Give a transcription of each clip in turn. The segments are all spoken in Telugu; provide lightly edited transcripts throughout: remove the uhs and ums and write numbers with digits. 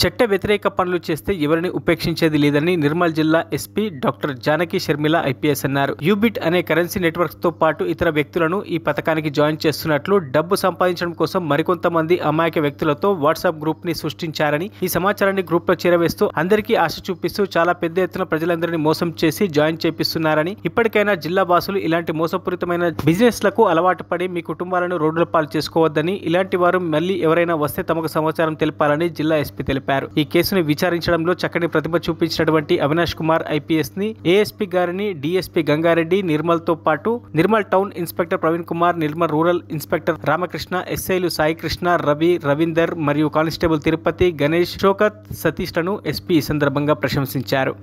చట్ట వ్యతిరేక పనులు చేస్తే ఎవరిని ఉపేక్షించేది లేదని నిర్మల్ జిల్లా SP doctor Janaki Sharmila IPS అన్నారు. యూబిట్ అనే కరెన్సీ నెట్వర్క్స్ తో పాటు ఇతర వ్యక్తులను ఈ పథకానికి జాయిన్ చేస్తున్నట్లు, డబ్బు సంపాదించడం కోసం మరికొంతమంది అమాయక వ్యక్తులతో వాట్సాప్ గ్రూప్ ని సృష్టించారని, ఈ సమాచారాన్ని గ్రూప్ లో చేరవేస్తూ అందరికీ ఆశ చూపిస్తూ చాలా పెద్ద ఎత్తున ప్రజలందరినీ మోసం చేసి జాయిన్ చేపిస్తున్నారని, ఇప్పటికైనా జిల్లా వాసులు ఇలాంటి మోసపూరితమైన బిజినెస్ లకు అలవాటు పడి మీ కుటుంబాలను రోడ్డుల పాలు చేసుకోవద్దని, ఇలాంటి వారు మళ్ళీ ఎవరైనా వస్తే తమకు సమాచారం తెలపాలని జిల్లా ఎస్పీ తెలిపారు. ఈ కేసును విచారించడంలో చక్కని ప్రతిభ చూపించినటువంటి అవినాష్ కుమార్ ఐపీఎస్ ని, ఏఎస్పీ గారిని, డీఎస్పీ గంగారెడ్డి, నిర్మల్ తో పాటు Nirmal town inspector Praveen Kumar, Nirmal rural inspector Ramakrishna, ఎస్ఐలు సాయి కృష్ణ, రవి, రవీందర్ మరియు కానిస్టేబుల్ తిరుపతి, గణేష్, శోకత్, సతీష్ లను ఎస్పీ ఈ సందర్భంగా ప్రశంసించారు.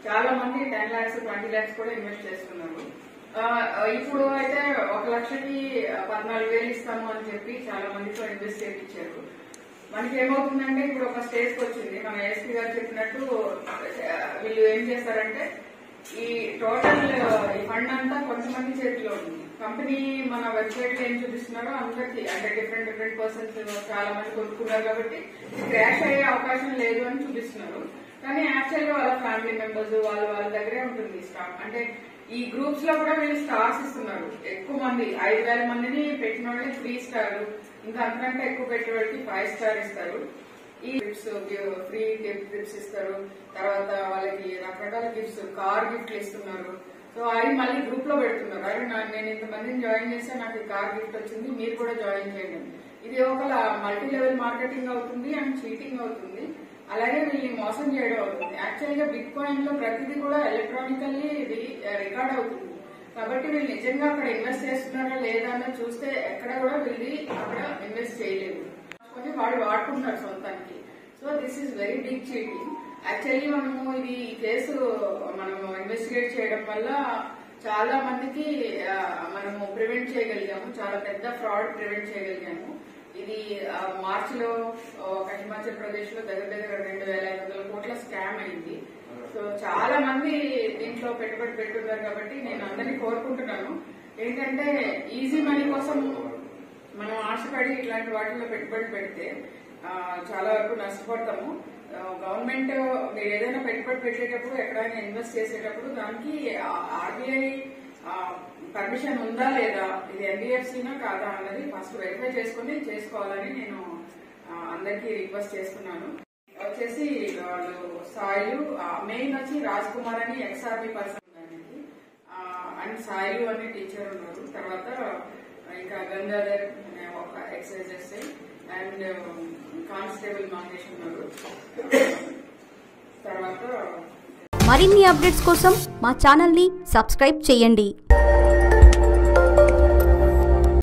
చాలా మంది 10 lakhs 20 lakhs కూడా ఇన్వెస్ట్ చేస్తున్నారు. ఇప్పుడు అయితే 1 లక్షకి 14,000 ఇస్తాము అని చెప్పి చాలా మందితో ఇన్వెస్ట్ చేయించారు. మనకి ఏమవుతుందంటే ఇప్పుడు ఒక స్టేజ్ కి వచ్చింది, మన ఎస్పీ గారు చెప్పినట్టు వీళ్ళు ఏం చేస్తారంటే ఈ టోటల్ ఈ ఫండ్ అంతా కొంతమంది చేతిలో ఉంది. కంపెనీ మన వెబ్సైట్ లో ఏం చూపిస్తున్నారో అందరికి, అంటే డిఫరెంట్ పర్సన్స్ చాలా మంది కొనుక్కున్నారు కాబట్టి క్రాష్ అయ్యే అవకాశం లేదు అని చూపిస్తున్నారు. కానీ యాక్చువల్ గా వాళ్ళ ఫ్యామిలీ మెంబర్స్ వాళ్ళ దగ్గరే ఉంటుంది స్టాక్. అంటే ఈ గ్రూప్స్ లో కూడా వీళ్ళు స్టార్స్ ఇస్తున్నారు. ఎక్కువ మంది 5,000 మందిని పెట్టిన వాళ్ళకి 3 స్టార్, ఇంకా అంతకంటే ఎక్కువ పెట్టే వాళ్ళకి 5 స్టార్ ఇస్తారు. ఈ గిఫ్ట్స్, ఫ్రీ గిఫ్ట్స్ ఇస్తారు. తర్వాత వాళ్ళకి రకరకాల గిఫ్ట్స్, కార్ గిఫ్ట్లు ఇస్తున్నారు. సో అవి మళ్ళీ గ్రూప్ లో పెడుతున్నారు. అరే నేను ఇంతమందిని జాయిన్ చేస్తే నాకు ఈ కార్ గిఫ్ట్ వచ్చింది, మీరు కూడా జాయిన్ చేయండి. ఇది ఒక మల్టీ లెవెల్ మార్కెటింగ్ అవుతుంది అండ్ చీటింగ్ అవుతుంది. అలాగే వీళ్ళని మోసం చేయడం అవుతుంది. యాక్చువల్ గా బిట్ కాయిన్ లో ప్రతిదీ కూడా ఎలక్ట్రానికల్లీ ఇది రికార్డ్ అవుతుంది. కాబట్టి వీళ్ళు నిజంగా అక్కడ ఇన్వెస్ట్ చేస్తున్నారా లేదా అన్నది చూస్తే ఎక్కడ కూడా వీళ్ళు అక్కడ ఇన్వెస్ట్ చేయలేదు, వాడు వాడుకుంటున్నారు సొంతానికి. So this is very big cheating. Actually మనము ఈ కేసు మనము ఇన్వెస్టిగేట్ చేయడం వల్ల చాలా మందికి మనము ప్రివెంట్ చేయగలిగాము. చాలా పెద్ద ఫ్రాడ్ ప్రివెంట్ చేయగలిగాము. ఇది మార్చిలో ఒక హిమాచల్ ప్రదేశ్ లో దగ్గర 2,500 కోట్ల స్కామ్ అయింది. సో చాలా మంది దీంట్లో పెట్టుబడి పెట్టున్నారు. కాబట్టి నేను అందరినీ కోరుకుంటున్నాను ఏంటంటే ఈజీ మనీ కోసం మనం ఆశపడి ఇట్లాంటి వాటిల్లో పెట్టుబడి పెడితే చాలా వరకు నష్టపోతాము. గవర్నమెంట్ మీరు ఏదైనా పెట్టుబడి పెట్టేటప్పుడు, ఎక్కడైనా ఇన్వెస్ట్ చేసేటప్పుడు దానికి ఆర్బీఐ పర్మిషన్ ఉందా లేదా, ఇది ఎన్బిఎఫ్సినా కాదా అన్నది ఫస్ట్ వెరిఫై చేసుకుని చేసుకోవాలని నేను అందరికీ రిక్వెస్ట్ చేస్తున్నాను. వచ్చేసి వాళ్ళు సాయిలు, మెయిన్ వచ్చి రాజ్ కుమార్ అని ఎక్స్ఆర్బీ పర్సన్ అండ్ సాయిలు అని టీచర్ ఉన్నారు. తర్వాత ఇంకా గంగాధర్ అనే ఒక ఎక్సైజ్ అండ్ కానిస్టేబుల్ మంగేష్ ఉన్నారు. తర్వాత మరిన్ని అప్డేట్స్ కోసం మా ఛానల్ ని సబ్స్క్రైబ్ చేయండి.